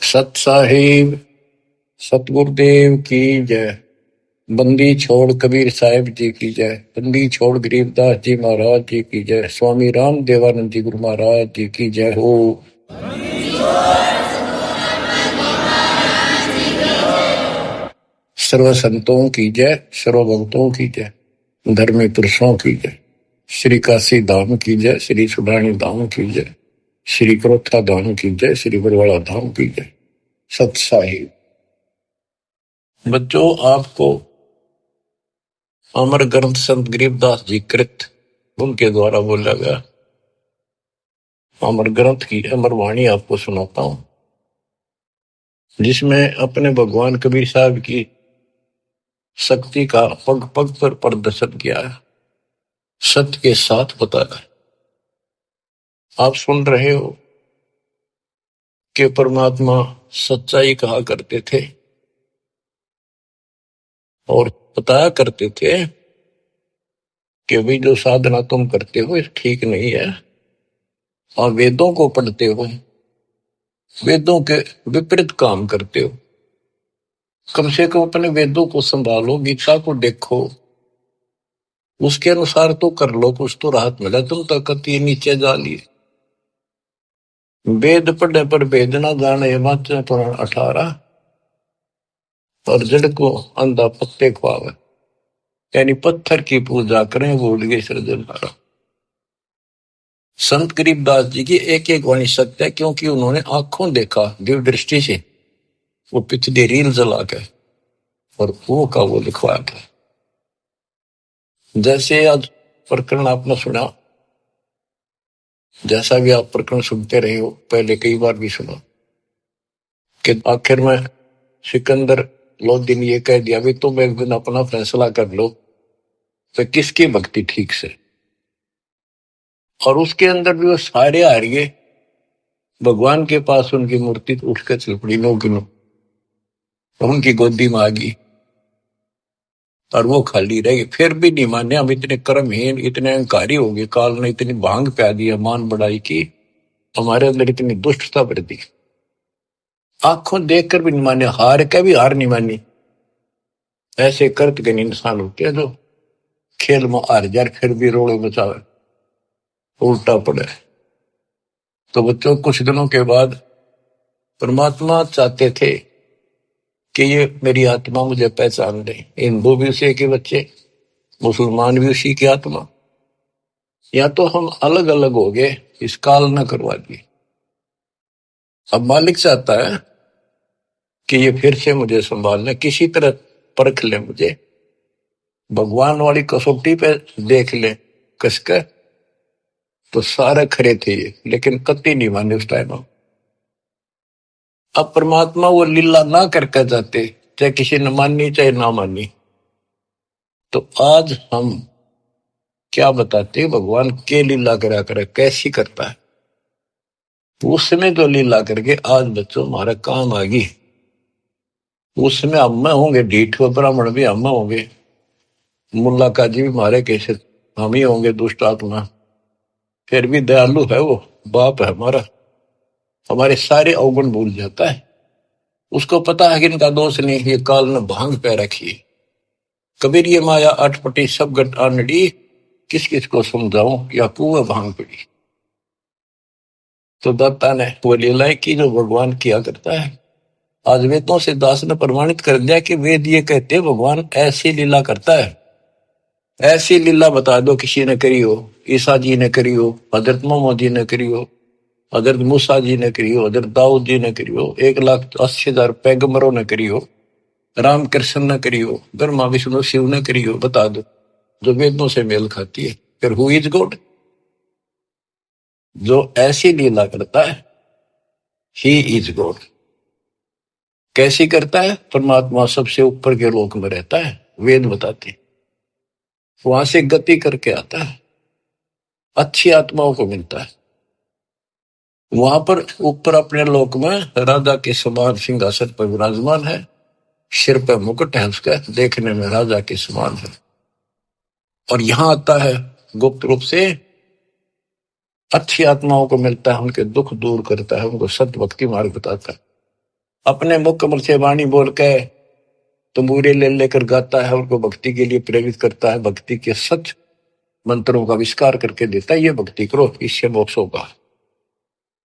सत साहिब सतगुरुदेव की जय। बंदी छोड़ कबीर साहिब जी की जय। बंदी छोड़ गरीबदास जी महाराज जी की जय। स्वामी राम देवानंद जी गुरु महाराज जी की जय हो। सर्व संतों की जय, सर्व भक्तों की जय, धर्मी पुरुषों की जय। श्री काशी धाम की जय, श्री सुडानी धाम की जय, श्री क्रोथा धाम की जय, श्री बरवाड़ा धाम की जय। सत साहिब बच्चों, आपको अमर ग्रंथ संत गरीबदास जी कृत उनके द्वारा बोला गया अमर ग्रंथ की अमर वाणी आपको सुनाता हूं, जिसमें अपने भगवान कबीर साहब की शक्ति का पग पग पर प्रदर्शन किया है, सत्य के साथ बताया। आप सुन रहे हो कि परमात्मा सच्चाई कहा करते थे और बताया करते थे कि भाई जो साधना तुम करते हो ठीक नहीं है, और वेदों को पढ़ते हो, वेदों के विपरीत काम करते हो। कम से कम अपने वेदों को संभालो, गीता को देखो, उसके अनुसार तो कर लो, कुछ तो राहत मिला। तुम तो कति नीचे जा लिए। वेद पढ़ने पर वेद ना जाने, वाचन पुराण 18, और जड़ को अंधा पत्ते खुआवे, यानी पत्थर की पूजा करें भूल गए सृजनहारा। संत गरीबदास जी की एक एक वाणी सत्य है, क्योंकि उन्होंने आंखों देखा दिव्य दृष्टि से, वो पिछली रील जला के और वो का वो लिखवाया था। जैसे आज प्रकरण आपने सुना, जैसा भी आप प्रकरण सुनते रहे हो, पहले कई बार भी सुना कि आखिर में सिकंदर लोधी ने ये कह दिया, भी तुम एक दिन अपना फैसला कर लो तो किसकी भक्ति ठीक से। और उसके अंदर भी वो सारे हार गए। भगवान के पास उनकी मूर्ति उठकर चल पड़ी, नो किनो उनकी गोदी में आ गई और वो खाली रह गई। फिर भी नहीं माने, हम इतने कर्महीन, इतने अहंकारी हो गए, काल ने इतनी भांग प्या दी, मान बढ़ाई की, हमारे अंदर इतनी दुष्टता भर दी। आंखों देखकर भी नहीं माने, हार के भी हार नहीं मानी। ऐसे कर्तज्ञ इंसान होते हैं जो खेल में हार जाए फिर भी रोड़े बचावे, उल्टा पड़े। तो बच्चों, कुछ दिनों के बाद परमात्मा चाहते थे कि ये मेरी आत्मा मुझे पहचान दे। हिंदू भी उसी के बच्चे, मुसलमान भी उसी की आत्मा, या तो हम अलग अलग हो गए, इस काल न करवा दी। अब मालिक चाहता है कि ये फिर से मुझे संभाल ले, किसी तरह परख ले मुझे, भगवान वाली कसौटी पे देख ले कसकर। तो सारे खरे थे ये, लेकिन कति नहीं माने उस टाइम। अब परमात्मा वो लीला ना करके जाते, चाहे किसी ने मानी चाहे ना मानी। तो आज हम क्या बताते, भगवान के लीला करा करे, कैसी करता है। उसमें जो लीला करके आज बच्चों हमारा काम आ गई, उसमें हम होंगे ढीठ, ब्राह्मण भी हम होंगे, मुल्ला काजी भी मारे कैसे हम ही होंगे दुष्ट आत्मा। फिर भी दयालु है वो, बाप है हमारा, हमारे सारे अवगुण भूल जाता है। उसको पता है कि इनका दोष नहीं, ये काल ने भांग पे रखी। कबीर ये माया अटपटी सब गट आनड़ी, किस किस को समझाऊं या कुआ भांग पड़ी। तो दत्ता ने वो लीलाएं की जो भगवान किया करता है। आज वेदों से दास ने प्रमाणित कर दिया कि वेद ये कहते भगवान ऐसी लीला करता है। ऐसी लीला बता दो किसी ने करी हो, ईसा जी ने करी हो, हजरत मोहम्मद जी ने करी हो, हजरत मूसा जी ने करी हो, हजरत दाऊद जी ने करी हो, 1,80,000 पैगंबरों ने करी हो, राम कृष्ण ने करी हो, ब्रह्मा विष्णु शिव ने करी हो, बता दो जो वेदों से मेल खाती है। फिर हु इज गॉड? जो ऐसी लीला करता है ही इज गॉड। कैसी करता है? परमात्मा सबसे ऊपर के लोक में रहता है, वेद बताते, वहां से गति करके आता है, अच्छी आत्माओं को मिलता है। वहां पर ऊपर अपने लोक में राजा के समान सिंहासन पर विराजमान है, सिर पर मुकुट है उसका, देखने में राजा के समान है। और यहां आता है गुप्त रूप से, अच्छी आत्माओं को मिलता है, उनके दुख दूर करता है, उनको सत्य भक्ति मार्ग बताता है। अपने मुख कमल से वाणी बोल के तंबूरे ले लेकर गाता है, उनको भक्ति के लिए प्रेरित करता है, भक्ति के सच मंत्रों का विस्तार करके देता है। ये भक्ति करो, इससे मोक्ष होगा।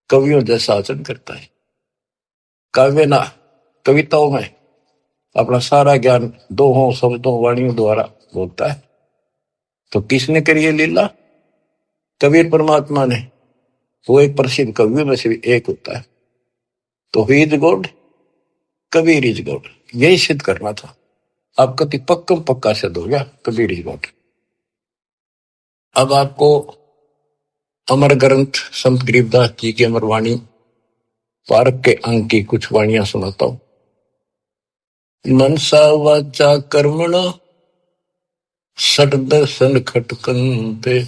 कवियों जैसा आचरण करता है। काव्य ना कविताओं में अपना सारा ज्ञान दोहों शब्दों वाणियों द्वारा बोलता है। तो किसने करी ये लीला? कबीर परमात्मा ने। वो एक प्रसिद्ध कवियों में से भी एक होता है। तो he is God, Kabir is God, यही सिद्ध करना था। आप कति पक्कम पक्का सिद्ध हो गया, कबीर इज गॉड। अब आपको अमर ग्रंथ संत गरीबदास जी की अमर वाणी पारक के अंक की कुछ वाणियां सुनाता हूं। मनसा वाचा कर्मणा सट दर्शन खटकंते,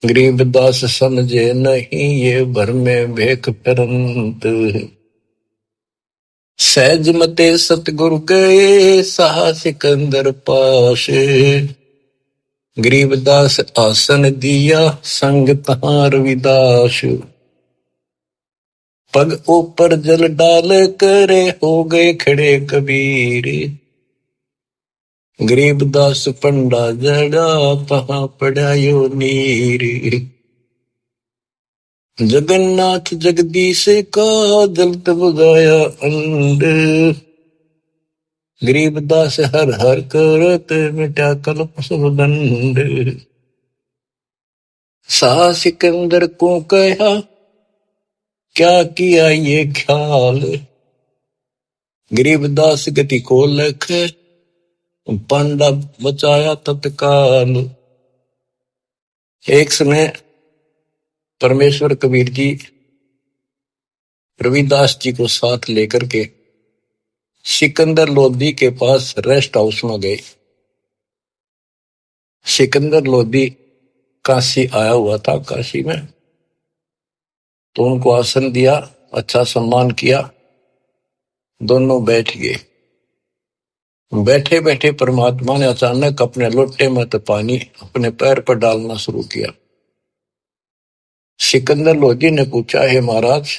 गरीबदास समझे नहीं ये भर में भेख फिरंत। सहज मते सतगुरु गए सहा सिकंदर पास, गरीबदास आसन दिया संग तहां रविदास। पग ऊपर जल डाल करे हो गए खड़े कबीर, गरीबदास पंडा जड़ा तहां पड़ा यो नीर। जगन्नाथ जगदीश का जलत बुझाया अंड, गरीबदास हर हर करत मिटा कल्प सब दंड। सा सिकंदर को कहा क्या किया ये ख्याल, गरीबदास गति को लख पंडा बचाया तत्काल। एक समय परमेश्वर कबीर जी रविदास जी को साथ लेकर के सिकंदर लोधी के पास रेस्ट हाउस में गए। सिकंदर लोधी काशी आया हुआ था, काशी में। तो उनको आसन दिया, अच्छा सम्मान किया, दोनों बैठ गए। बैठे बैठे परमात्मा ने अचानक अपने लोटे में तो पानी अपने पैर पर डालना शुरू किया। सिकंदर लोधी ने पूछा, हे महाराज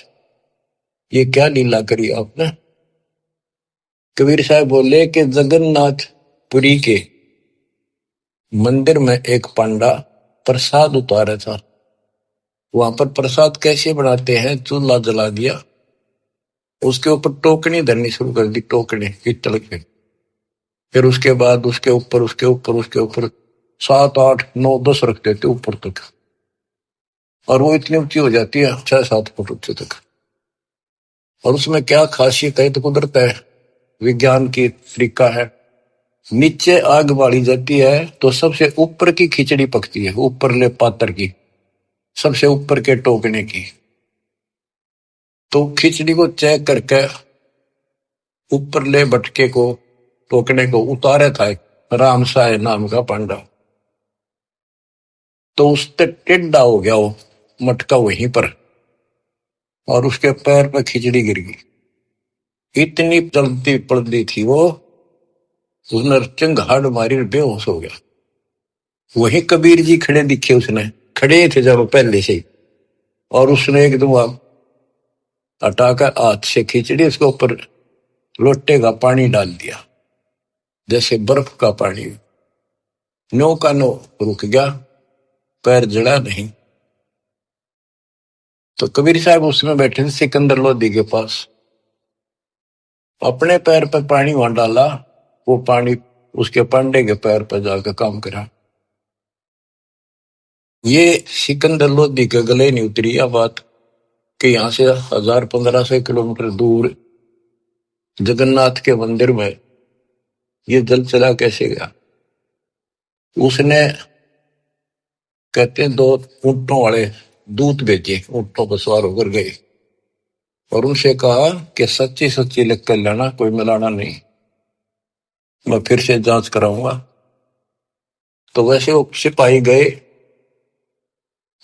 ये क्या लीला करी आपने? कबीर साहब बोले कि जगन्नाथ पुरी के मंदिर में एक पांडा प्रसाद उतारा था। वहां पर प्रसाद कैसे बनाते हैं, चूल्हा जला दिया, उसके ऊपर टोकनी धरनी शुरू कर दी, टोकनी पीतल के। फिर उसके बाद उसके ऊपर 7, 8, 9, 10 रख देते ऊपर तक, और वो इतनी ऊंची हो जाती है 6-7 फुट ऊंचे तक। और उसमें क्या खासियत है, तो कुदरत है, विज्ञान की तरीका है। नीचे आग बाड़ी जाती है तो सबसे ऊपर की खिचड़ी पकती है, ऊपर ले पात्र की, सबसे ऊपर के टोकने की। तो खिचड़ी को चेक करके ऊपर ले भटके को टोकने को उतारे था एक राम साय नाम का पांडा। तो उससे टेढ़ा हो गया वो मटका वहीं पर, और उसके पैर पर खिचड़ी गिर गई। इतनी जल्दी पड़ती थी वो, उसने चिंगाड़ मारी, बेहोश हो गया। वही कबीर जी खड़े दिखे, उसने खड़े थे जब पहले से ही, और उसने एकदम हटाकर हाथ से खिचड़ी उसके ऊपर लोटे का पानी डाल दिया, जैसे बर्फ का पानी। नो का नो रुक गया, पैर जड़ा नहीं। तो कबीर साहब उसमें बैठे थे सिकंदर लोधी के पास, अपने पैर पर पानी वहां डाला, वो पानी उसके पांडे के पैर पर जाकर काम करा। ये सिकंदर लोधी के गले नहीं उतरी यह बात कि यहां से 1000-1500 किलोमीटर दूर जगन्नाथ के मंदिर में ये जल चला कैसे गया। उसने कहते हैं 2 ऊंटों वाले दूत भेजे, ऊंटों पर सवार होकर गए और उनसे कहा कि सच्ची सच्ची लिख कर लेना, कोई मिलाना नहीं, मैं फिर से जांच कराऊंगा। तो वैसे वो सिपाही गए,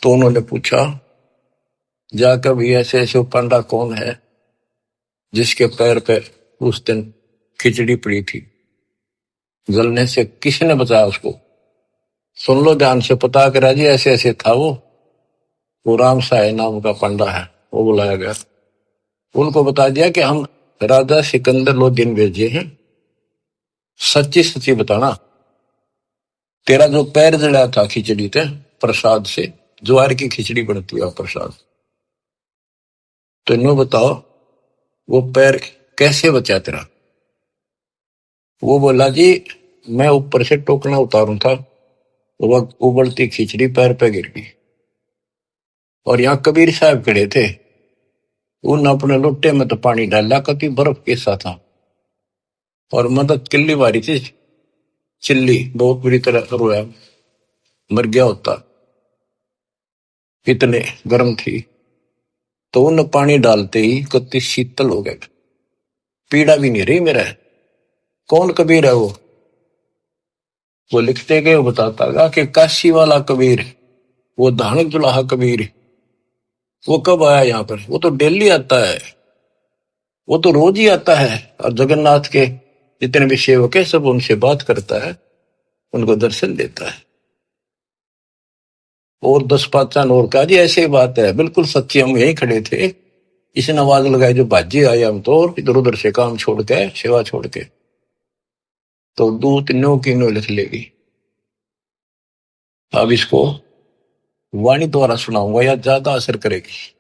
तो उन्होंने पूछा जाकर भी ऐसे ऐसे पांडा कौन है जिसके पैर पे उस दिन खिचड़ी पड़ी थी, जलने से किसने बचाया उसको? सुन लो ध्यान से, पता करा जी, ऐसे ऐसे था वो राम साय नाम का पंडा है। वो बुलाया गया, उनको बता दिया कि हम राजा सिकंदर लोदीन भेजे हैं, सच्ची सच्ची बताना, तेरा जो पैर जड़ा था खिचड़ी थे प्रसाद से, ज्वार की खिचड़ी बनती है प्रसाद, तो इन्हों बताओ वो पैर कैसे बचा तेरा। वो बोला जी मैं ऊपर से टोकना उतारू था, वो उबलती खिचड़ी पैर पे गिर गई, और यहाँ कबीर साहब खड़े थे, उन अपने लोटे में तो पानी डाला, कति बर्फ के साथ था, और मदद किल्ली मारी थी, चिल्ली बहुत बुरी तरह रोया, मर गया होता, इतने गर्म थी। तो उन पानी डालते ही कति शीतल हो गए, पीड़ा भी नहीं रही मेरा। कौन कबीर है वो लिखते गए, बताता गा कि काशी वाला कबीर, वो धानक जुलाहा कबीर, वो कब आया यहाँ पर, वो तो डेली आता है, वो तो रोज ही आता है, और जगन्नाथ के जितने भी सेवक है सब उनसे बात करता है, उनको दर्शन देता है। और 10 5 और का जी ऐसी बात है, बिल्कुल सच्ची, हम यहीं खड़े थे, इसने आवाज लगाई जो बाजी आए, हम तो इधर उधर से काम छोड़ के सेवा छोड़ के, तो 2 3 की नो लिख लेगी। अब इसको वाणी द्वारा सुनाऊंगा या ज्यादा असर करेगी।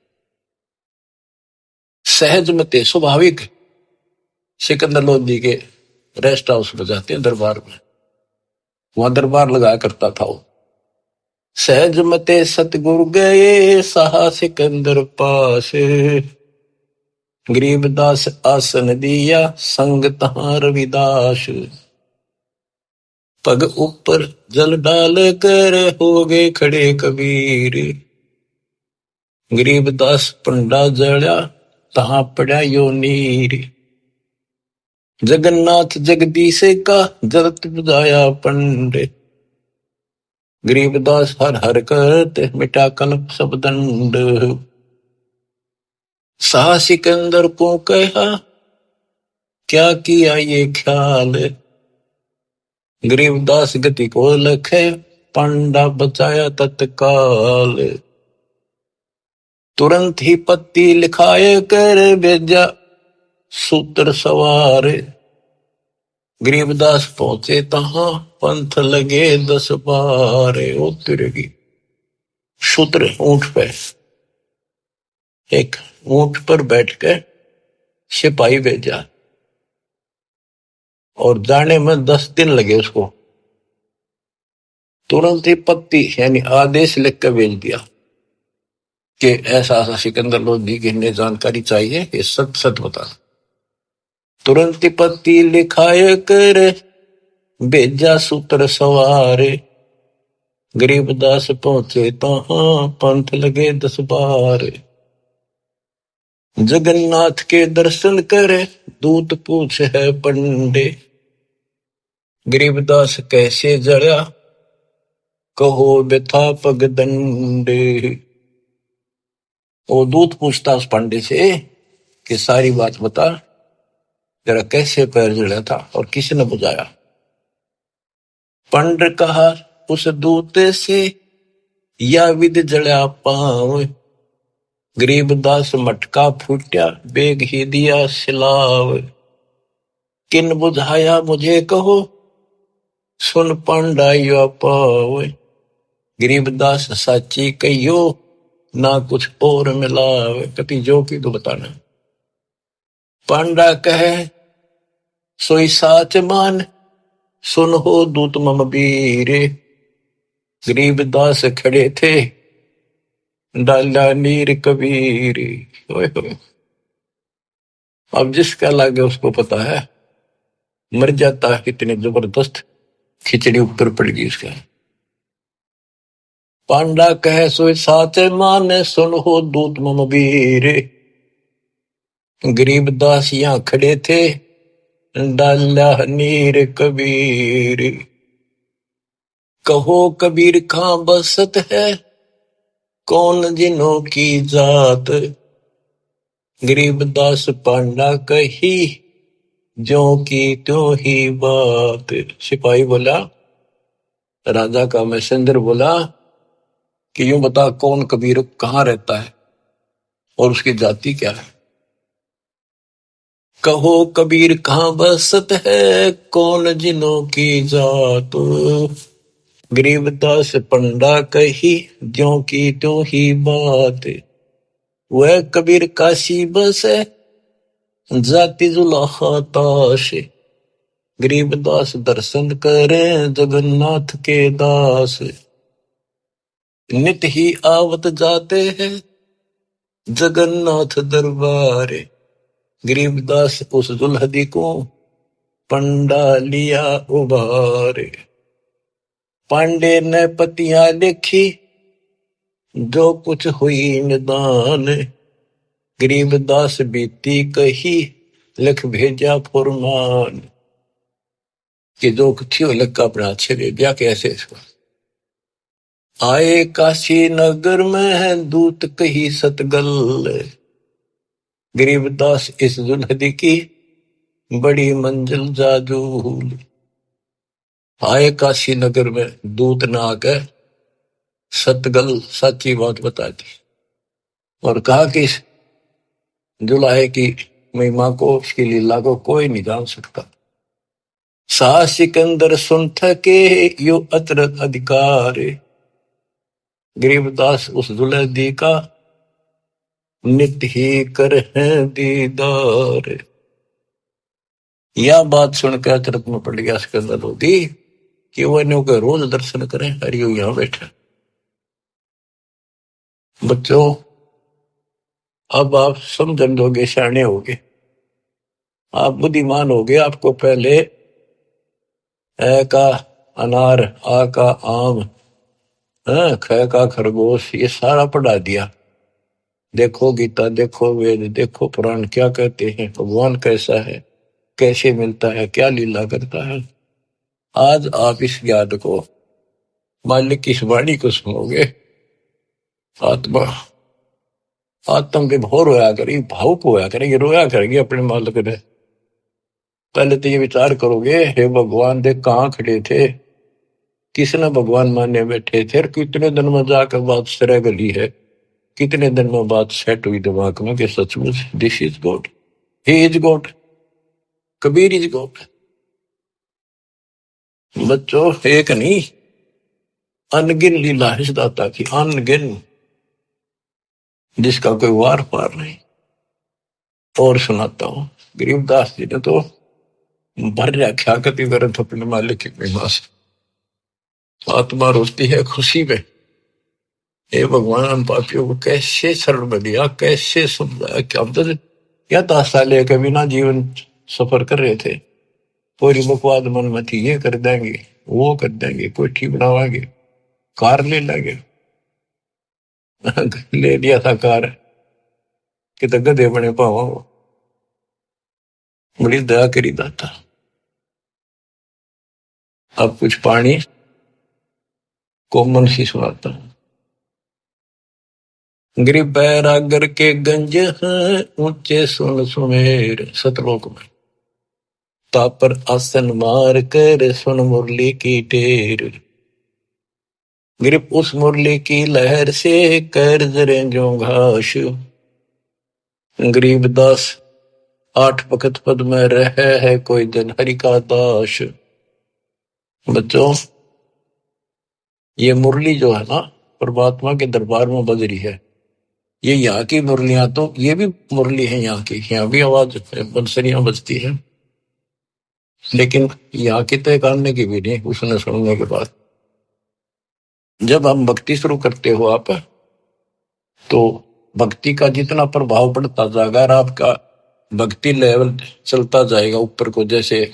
सहज मते स्वाभाविक सिकंदर लोधी के रेस्ट हाउस में जाते हैं, दरबार में, वहां दरबार लगाया करता था वो। सहज मते सतगुरु गए सहा सिकंदर पास, गरीबदास आसन दिया संग तहां रविदास, पग ऊपर जल डाल कर हो गए खड़े कबीर, गरीबदास पंडा जड़ा तहां पड़ा यो नीर, जगन्नाथ जगदीश का जरत बजाया पंडे, गरीबदास हर हर करते मिटा कल्प सब दंड, सा सिकंदर को कहा क्या किया ये ख्याल, गरीबदास गति को लखे पंडा बचाया तत्काल, तुरंत ही पत्ती लिखाए कर भेजा सूत्र सवार, गरीबदास पहुंचे तहां पंथ लगे 10 12, उतरेगी सूत्र ऊंट पे, एक ऊंट पर बैठ के सिपाही भेजा, और जाने में 10 दिन लगे उसको, तुरंत ही पत्ती यानी आदेश लिख कर भेज दिया कि ऐसा ऐसा सिकंदर लोधी की इन्हें जानकारी चाहिए, ये सच सच बता। तुरंत ही पत्ती लिखाए कर भेजा सूत्र सवारे, गरीबदास पहुंचे तहां पंथ लगे 10 12, जगन्नाथ के दर्शन करे दूत पूछ है पंडे, गरीबदास कैसे जड़ा कहो व्यथा पग दंडे। वो दूत पूछता उस पंडे से कि सारी बात बता, जरा कैसे पैर जड़ा था और किसने बुझाया। पंड कहा उस दूत से या विद जड़ा पांव, गरीबदास मटका फूटा बेग ही दिया सिलाव, किन बुझाया मुझे कहो सुन पंडा यो पाव, गरीबदास साची कहियो ना कुछ और मिलावे, कति जो की तो बताना। पांडा कहे सोई साच मान सुन हो दूत मम बीरे, गरीबदास खड़े थे डाला नीर कबीर। अब जिसका लागे उसको पता है, मर जाता है कितने जबरदस्त खिचड़ी ऊपर पड़ गई उसका। पांडा कहे सोई साचे माने सुन हो दूत मम बीरे, गरीबदास यहाँ खड़े थे डाला नीर कबीर, कहो कबीर खां बसत है कौन जिनों की जात, गरीबदास पांडा कही जो की त्यों ही बात। सिपाही बोला, राजा का मैसेंजर बोला कि यूं बता कौन कबीर कहाँ रहता है और उसकी जाति क्या है। कहो कबीर कहाँ बसत है, कौन जिनों की जात। गरीबदास पंडा कही, ज्यों की त्यों ही बात। वह कबीर काशी बसे, जाति जुलाहा ताश। गरीबदास दर्शन करें, जगन्नाथ के दास। नित ही आवत जाते हैं, जगन्नाथ दरबार। गरीबदास उस दुल्हदी को, पंडा लिया उबार। पांडे ने पतियां देखी, जो कुछ हुई निदान। गरीबदास बीती कही, लिख भेजा फुरमान। कि जो कुछ हो लग अपने अच्छे दे दिया कैसे। आए काशी नगर में है दूत कही सतगल। गरीबदास इस दुल्हदी की, बड़ी मंजिल जाजूल। आए काशी नगर में दूत न आकर, सतगल सच्ची बात बता दी। और कहा कि इस जुलाहे की महिमा को, उसकी लीला को कोई नहीं जान सकता। सा सिकंदर सुन थके, यो अतरत अधिकार। गरीबदास उस दुल्हदी का, नित ही कर है दीदार। यह बात सुनकर अचरत में पड़ गया सिकंदर लोधी, कि वो इन्हों के रोज दर्शन करें। हरियो यहां बैठा। बच्चों, अब आप समझन दोगे, सियाने होगे, आप बुद्धिमान होगे। आपको पहले ए का अनार, आ का आम, ख का खरगोश, ये सारा पढ़ा दिया। देखो गीता, देखो वेद, देखो पुराण क्या कहते हैं, भगवान कैसा है, कैसे मिलता है, क्या लीला करता है। आज आप इस ज्ञान को, मालिक की इस वाणी को सुनोगे, आत्मा आत्म विभोर होया करेगी, भावुक होया करेगी, रोया करेगी अपने मालिक ने। पहले तो ये विचार करोगे, हे भगवान देख कहाँ खड़े थे, किसने भगवान माने बैठे थे, और कितने दिन में जाकर बात सरे गली है, कितने दिन में बात सेट हुई दिमाग में कि सचमुच this is God, he is God, Kabir is God. बच्चों, एक नहीं, अनगिन लीला है इस दाता की, अनगिन, जिसका कोई वार पार नहीं। और सुनाता हूं, गरीबदास जी ने तो भर रखा कति वर्थ अपने मालिक की महिमा से। आत्मा रोती है खुशी में, हे भगवान हम पापियों को कैसे शरण में दिया, कैसे समझाया कि हम तो क्या ताशा लेकर बिना जीवन सफर कर रहे थे। पूरी बकवाद मन में थी, ये कर देंगे, वो कर देंगे, कोठी बनावाएंगे, कार ले लेंगे। ले लिया था कार, कि तो गधे बने पावा। बड़ी दया करी दाता। अब कुछ पानी कोमल सी सुनाता हूं। गरीब बैरागर के गंज हैं, ऊंचे सुन सुमेर, सतलोक में। तापर आसन मार कर, सुन मुरली की टेर। गरीब उस मुरली की लहर से, कर जरे जो घास। गरीबदास 8 भगत पद में रह है, कोई दिन हरि का दास। बच्चों, ये मुरली जो है ना, परमात्मा के दरबार में बज रही है। ये यहाँ की मुरलियां, तो ये भी मुरली है यहाँ की, यहाँ भी आवाज बंसरियां बजती है, लेकिन यहाँ की तो एक आने की भी नहीं, उसने सुनने के बाद। जब हम भक्ति शुरू करते हो आप, तो भक्ति का जितना प्रभाव पड़ता जाएगा, और आपका भक्ति लेवल चलता जाएगा ऊपर को, जैसे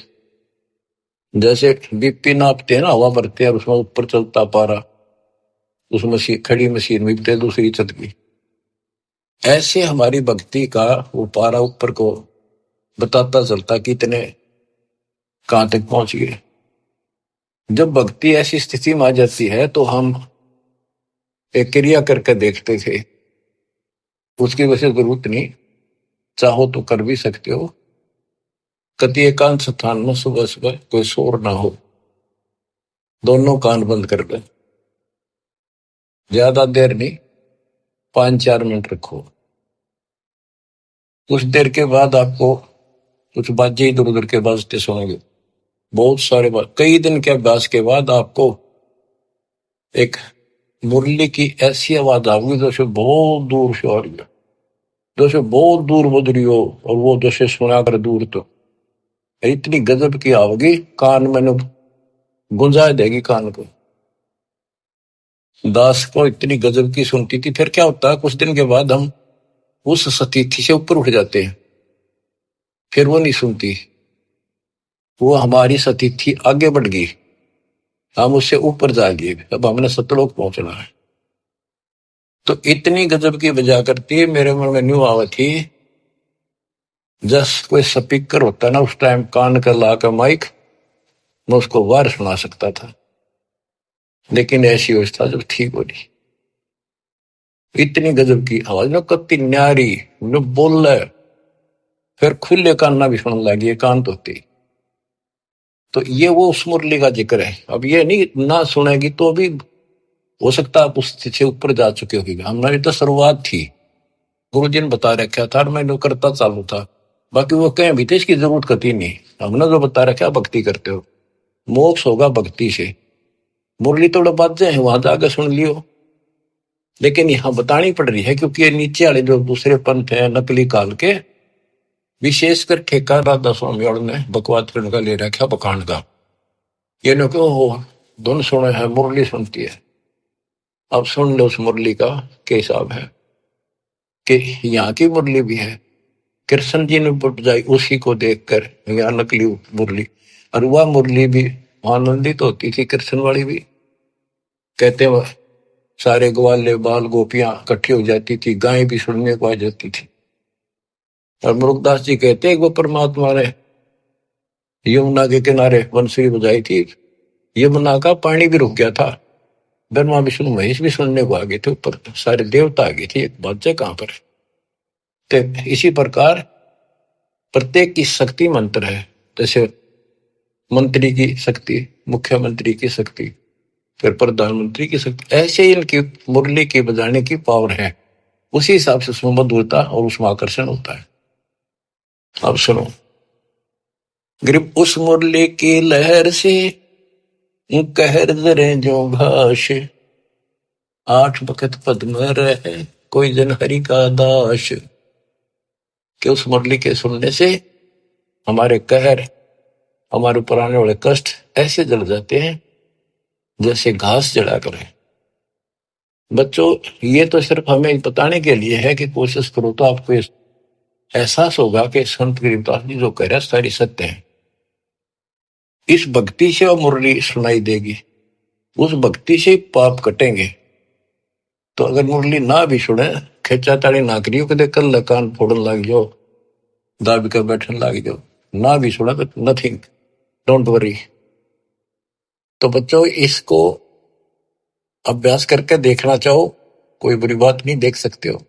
जैसे बीपी नापते हैं ना, हवा भरते हैं, उसमें ऊपर चलता पारा, उस मशीन, खड़ी मशीन में दूसरी छत की, ऐसे हमारी भक्ति का वो पारा ऊपर को बताता चलता कि इतने कहां तक पहुंच गए। जब भक्ति ऐसी स्थिति में आ जाती है, तो हम एक क्रिया करके देखते थे, उसकी वजह जरूरत नहीं, चाहो तो कर भी सकते हो। कति एकांत स्थान में सुबह सुबह कोई शोर ना हो, दोनों कान बंद कर दे, ज्यादा देर नहीं, 5-4 मिनट रखो। कुछ देर के बाद आपको कुछ बाजे इधर उधर के बाजते सुनेंगे, बहुत सारे कई दिन के अभ्यास के बाद आपको एक मुरली की ऐसी आवाज आएगी जैसे बहुत दूर से आ रही है, जैसे बहुत दूर बज रही हो, और वो जैसे सुना कर दूर तो इतनी गजब की आवेगी, कान में गुंजा देगी कान को। दास को इतनी गजब की सुनती थी। फिर क्या होता है, कुछ दिन के बाद हम उस सतीथि से ऊपर उठ जाते हैं, फिर वो नहीं सुनती, वो हमारी सतीथि आगे बढ़ गई, हम उससे ऊपर जा गए, अब हमने सतलोक पहुंचना है। तो इतनी गजब की बजा करती है, मेरे मन में न्यू आवा थी, जस कोई स्पीकर होता ना उस टाइम कान का ला का माइक, मैं उसको वार सुना सकता था, लेकिन ऐसी अवस्था जब ठीक हो रही, इतनी गजब की आवाज ना, कत्ती न्यारी न बोल रहा, फिर खुले कान ना भी सुनने लगी, कान धोती। तो ये वो उस मुरली का जिक्र है। अब ये नहीं ना सुनेगी तो भी हो सकता आप उससे ऊपर जा चुके होगी, हमारी तो शुरुआत थी, गुरु जी ने बता रखा था, मैं करता चालू था, बाकी वो कहें भी थे इसकी जरूरत कती नहीं, हमने जो बता रखा भक्ति करते हो, मोक्ष होगा भक्ति से। मुरली थोड़ा बातें हैं वहां जाकर सुन लियो, लेकिन यहाँ बतानी पड़ रही है क्योंकि ये नीचे वाले जो दूसरे पंथ है नकली काल के, विशेषकर ठेका राधा स्वामी और ने बकवाद करने का ले रखा बखान का, ये न क्यों धुन सुने है मुरली सुनती है। अब सुन लो उस मुरली का क्या हिसाब है, कि यहाँ की मुरली भी है, कृष्ण जी ने बजाई उसी को देखकर, यहाँ नकली मुरली, और वह मुरली भी आनंदित होती थी, कृष्ण वाली भी। कहते वह सारे ग्वाले बाल गोपियां इकट्ठी हो जाती थी, गाय भी सुनने को आ जाती थी। और मुरुगदास जी कहते हैं वो परमात्मा ने यमुना के किनारे बंसुरी बजाई थी, यमुना का पानी भी रुक गया था, ब्रह्मा विष्णु महेश भी सुनने को आ गए थे, ऊपर सारे देवता आ गए थे, एक बात है कहां पर। तो इसी प्रकार प्रत्येक की शक्ति मंत्र है, जैसे मंत्री की शक्ति, मुख्यमंत्री की शक्ति, फिर प्रधानमंत्री की शक्ति, ऐसे ही इनकी मुरली की बजाने की पावर है, उसी हिसाब से उसमें मधुरता और उसमें आकर्षण होता है। अब सुनो, ग्रिप उस मुरली की लहर से कहर जरे जो घास, आठ बखत पद्म रहे कोई जन हरि का दास। कि उस मुरली के सुनने से हमारे कहर, हमारे ऊपर आने वाले कष्ट ऐसे जल जाते हैं जैसे घास जला करे। बच्चों, ये तो सिर्फ हमें बताने के लिए है कि कोशिश करो तो आपको एहसास होगा कि संत गरीबदास जी जो कह रहे हैं सारी सत्य है। इस भक्ति से वो मुरली सुनाई देगी, उस भक्ति से पाप कटेंगे। तो अगर मुरली ना भी सुने, खेचा ताड़ी ना करियो, कदे कल कान फोड़न लग जाओ, दाबी कर बैठने लग जाओ, ना भी सुना तो नथिंग, डोंट वरी। तो बच्चों, इसको अभ्यास करके देखना चाहो, कोई बुरी बात नहीं, देख सकते हो,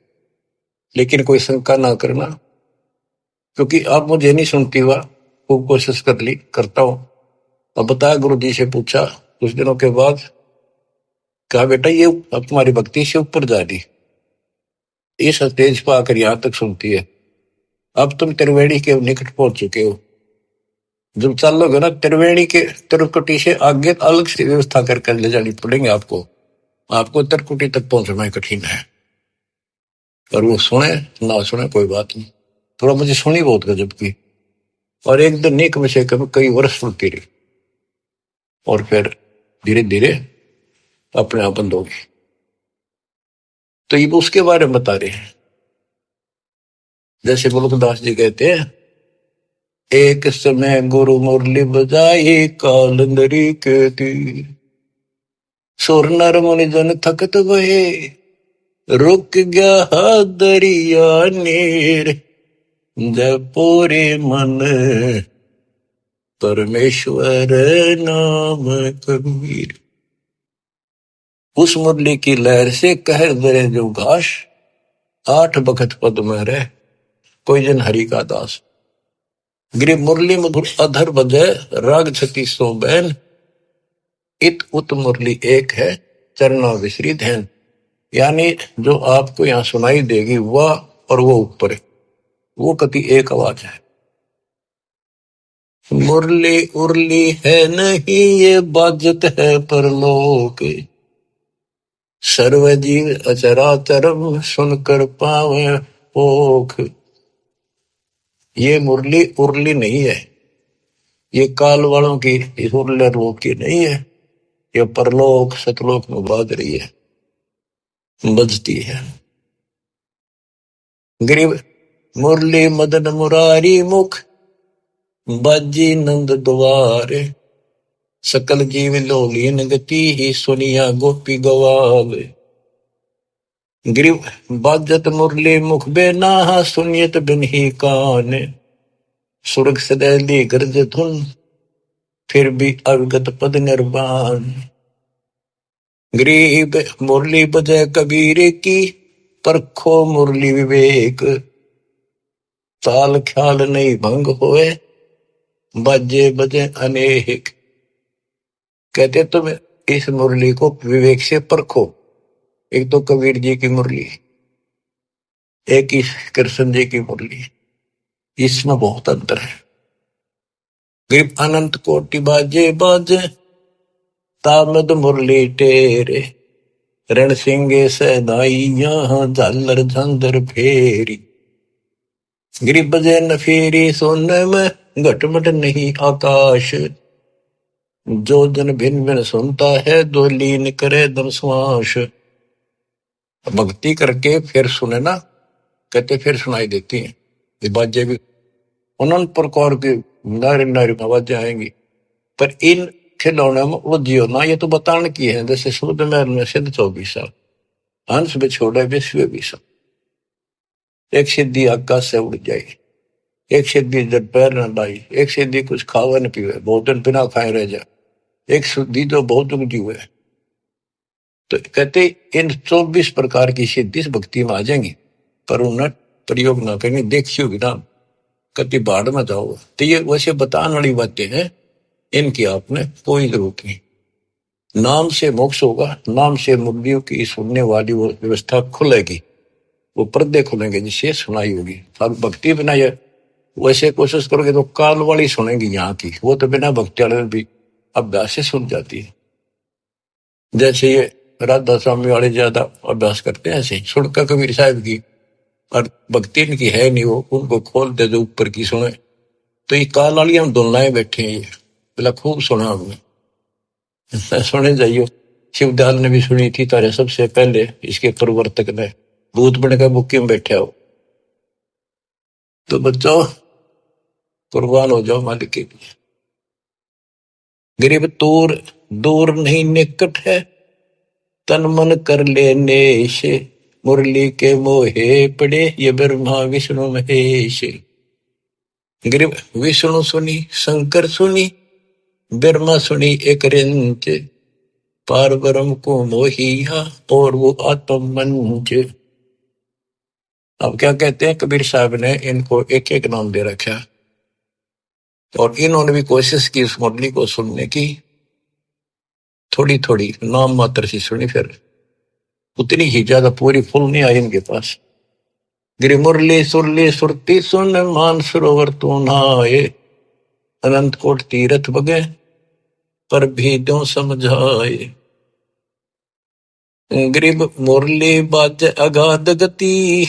लेकिन कोई शंका ना करना, क्योंकि अब मुझे नहीं सुनती हुआ, खूब कोशिश कर ली, करता हूं। अब बताया, गुरु जी से पूछा कुछ दिनों के बाद, कहा बेटा ये अब तुम्हारी भक्ति से ऊपर जा रही, इस स्टेज पर आकर यहां तक सुनती है, अब तुम त्रिवेणी के निकट पहुंच चुके हो, जब चलोगे ना त्रिवेणी के त्रिकुटी से आगे अलग से व्यवस्था करके ले जानी पड़ेंगे आपको, आपको त्रिकुटी तक पहुंचना कठिन है। और वो सुने ना सुने कोई बात नहीं, थोड़ा मुझे सुनी बहुत गजब की, और एक दिन नहीं कम से कम कई वर्ष सुनती रही, और फिर धीरे धीरे अपने आप बंद होगी। तो ये उसके बारे में बता रहे हैं, जैसे मुलुकदास जी कहते हैं, एक समय गुरु मुरली बजाई काल नरी के तीर, सुर नर मुनि जन थकत भये, रुक गया दरिया नीर, जपूरे मन परमेश्वर नाम कबीर। उस मुरली की लहर से कहर दरे जो घास, आठ बखत पद में रह कोई जन हरि का दास। गिर मुरली मधुर अधर बजे राग छती सो बैन, इत उत मुरली एक है चरना विसरी धैन। यानी जो आपको यहाँ सुनाई देगी वह और वो ऊपर, वो कति एक आवाज है। मुरली उरली है नहीं ये बाजत है परलोक, सर्वजीव अचराचरम सुनकर पावे पोख। ये मुरली उरली नहीं है, ये काल वालों की, इस उरले लोक की नहीं है, ये परलोक सतलोक में बाज रही है, बजती है। गरीब मुरली मदन मुरारी मुख, बाजी नंद द्वारे, सकल जीव लोलीन गति ही सुनिया गोपी गवावे। गरीब बाजत मुरली मुख बेना सुनियत बिन ही कान, सुरग सदैली गर्ज धुन फिर भी अवगत पद निर्वाण। गरीब मुरली बजय कबीर की, परखो मुरली विवेक, ताल ख्याल नहीं भंग होए बाजे बजे अनेक। कहते तुम इस मुरली को विवेक से परखो। एक तो कबीर जी की मुरली, एक इस कृष्ण जी की मुरली, इसमें बहुत अंतर है। गरीब अनंत कोटि बाजे बाजे, तामद मुरली टेरे, रण सिंगे सहनाइया झालर झंझर फेरी। गरीब बजे न फेरी सोने में घटमट नहीं आकाश, जो जन भिन्न भिन्न सुनता है दो लीन करे दम श्वास। भक्ति करके फिर सुने ना, कहते फिर सुनाई देती हैं ये बाजे भी, अनंत प्रकार की नारी नारी आवाजें आएंगी। पर इन खिलौने में उलझियो ना, ये तो बताने की है। जैसे शुद्ध महल में सिद्ध 24 साल, हंस में छोड़े विश्व 20 साल, एक सिद्धि आकाश से उड़ जाए, एक सिद्धि जब पैर न लाई, एक सिद्धि कुछ खावे न पीवे, बहुत दिन बिना खाए रह जाए, एक सिद्धि तो बहुत उगती हुए। तो कहते इन 24 प्रकार की सिद्धि भक्ति में आ जाएंगी, पर उन्हें प्रयोग ना करेंगे, देखी होगी ना, कति बाढ़ में जाओ। तो ये वैसे बताने वाली बातें हैं, इनकी आपने कोई जरूरत नहीं। नाम से मोक्ष होगा, नाम से मुक्तियों की सुनने वाली वो व्यवस्था खुलेगी, वो पर्दे खुलेंगे जिससे सुनाई होगी। अब भक्ति बिना ये वैसे कोशिश करोगे तो काल वाली सुनेंगी यहाँ की, वो तो बिना भक्ति वाले भी अभ्यास से सुन जाती है। जैसे ये राधा स्वामी वाले ज्यादा अभ्यास करते हैं, ऐसे सुनकर कबीर साहब की, और भक्ति इनकी है नहीं, वो उनको खोल दे जो ऊपर की सुने। तो ये काल वाली हम दुल्लाएं बैठे हैं, ये बोला खूब सुना हमने, सुने जाइयो। शिवदयाल ने भी सुनी थी तारे सबसे पहले, इसके प्रवर्तक ने, भूत बन के बुक्की में बैठे हो। तो बच्चों कुर्बान हो जाओ मालिक के लिए। गरीब दूर दूर नहीं निकट है, तन मन कर ले नेश, मुरली के मोहे पड़े ये ब्रह्मा विष्णु महेश। गरीब विष्णु सुनी, शंकर सुनी, ब्रह्मा सुनी एक रिंच, पार ब्रह्म को मोहिया और वो आत्म मंच। अब क्या कहते हैं कबीर साहब ने इनको एक एक नाम दे रखा, और इन्होंने भी कोशिश की उस मुरली को सुनने की, थोड़ी थोड़ी नाम मात्र से सुनी, फिर उतनी ही ज्यादा पूरी फुल नहीं आई इनके पास। गिरि मुरली सुरली सुरती सुन, मान सरोवर तू नहाए, अनंत कोट तीरथ बगे पर भी दो समझाए। गरीब मुरली बाज अगाध गति,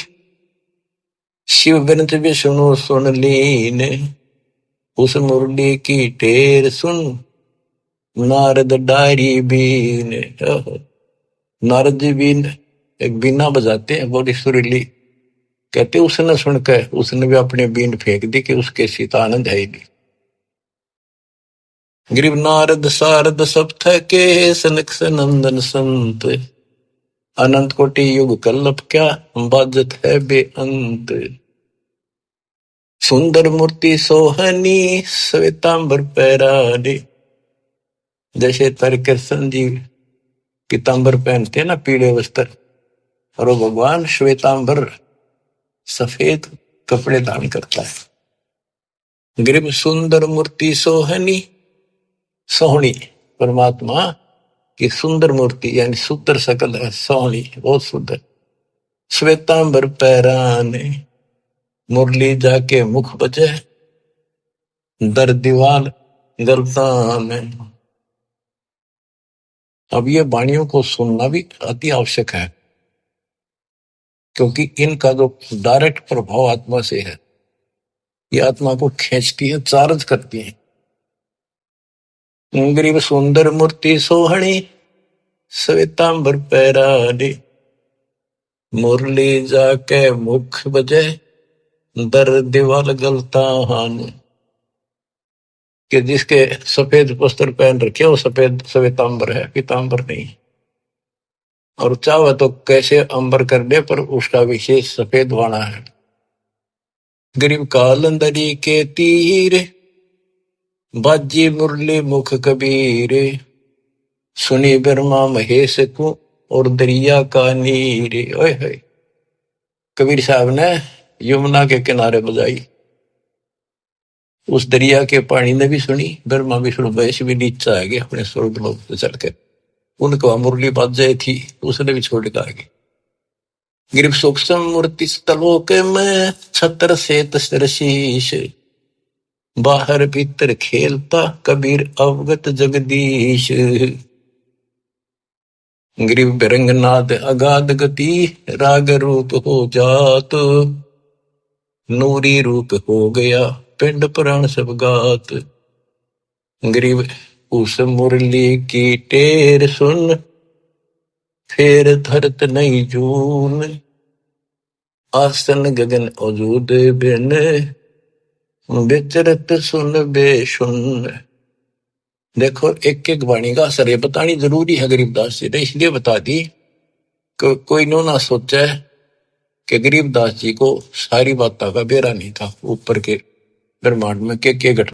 शिव बिनत विष्णु सुन लीन, उस मुरली की टेर सुन नारद डारी बीन। नारद जी बीन एक बीना बजाते हैं बड़ी सुरीली, कहते उसने सुनकर उसने भी अपने बीन फेंक दी कि उसके सीता आनंद है ही नहीं। गरीब नारद सारद सब थके, सनक सनंदन संत, अनंत कोटि युग कल्लप क्या बाजत है बेअंत। सुंदर मूर्ति सोहनी, श्वेतांबर पैराने, जैसे तर कृष्ण जी पीतांबर पहनते हैं ना, पीले वस्त्र, और वो भगवान श्वेतांबर सफेद कपड़े धारण करता है। गरीब सुंदर मूर्ति सोहनी, सोहनी परमात्मा की सुंदर मूर्ति, यानी सुंदर सकल है, सोहनी बहुत सुंदर। श्वेतांबर पैराने, मुरली जाके मुख बजे, दर दीवार गलता में। अब ये वाणियों को सुनना भी अति आवश्यक है, क्योंकि इनका जो डायरेक्ट प्रभाव आत्मा से है, ये आत्मा को खींचती है, चार्ज करती है। गरीब सुंदर मूर्ति सोहणी श्वेतांबर पैराडे, मुरली जाके मुख बजे दर दीवार गलता हान। कि जिसके सफेद वस्त्र पहन रखे वो सफेद श्वेतांबर है, पीतांबर नहीं। और चाहे तो कैसे अंबर कर दे, पर उसका विशेष सफेद वाणा है। गरीब कालंदरी के तीर बाजी मुरली मुख कबीर, सुनी ब्रह्मा महेश को और दरिया का नीर। ओए होए, कबीर साहब ने यमुना के किनारे बजाई, उस दरिया के पानी ने भी सुनी, ब्रह्मा विष्णु महेश भी नीचे आ गए अपने स्वर्ग लोक से चलकर। उनको मुरली बाजे थी, उसने भी छोड़ के आगे। गिरिव सूक्ष्म मूर्ति तलोक में छत्र से तशीश, बाहर भीतर खेलता कबीर अवगत जगदीश। गिरिव बिरंगनाद अगाध गति, राग रूप हो जात, नूरी रूप हो गया पिंड पुराण सब गात। गिरिव उस मुरली की टेर सुन, फेर धरत नहीं जून, आसन गगन अजूद बिन, विचरत सुन बेसुन। देखो, एक एक वाणी का असर बतानी जरूरी है गरीबदास जी ने, इसलिए बता दी कि कोई नो ना सोचा कि गरीबदास जी को सारी बातों का बेरा नहीं था ऊपर के ब्रह्मांड में के घट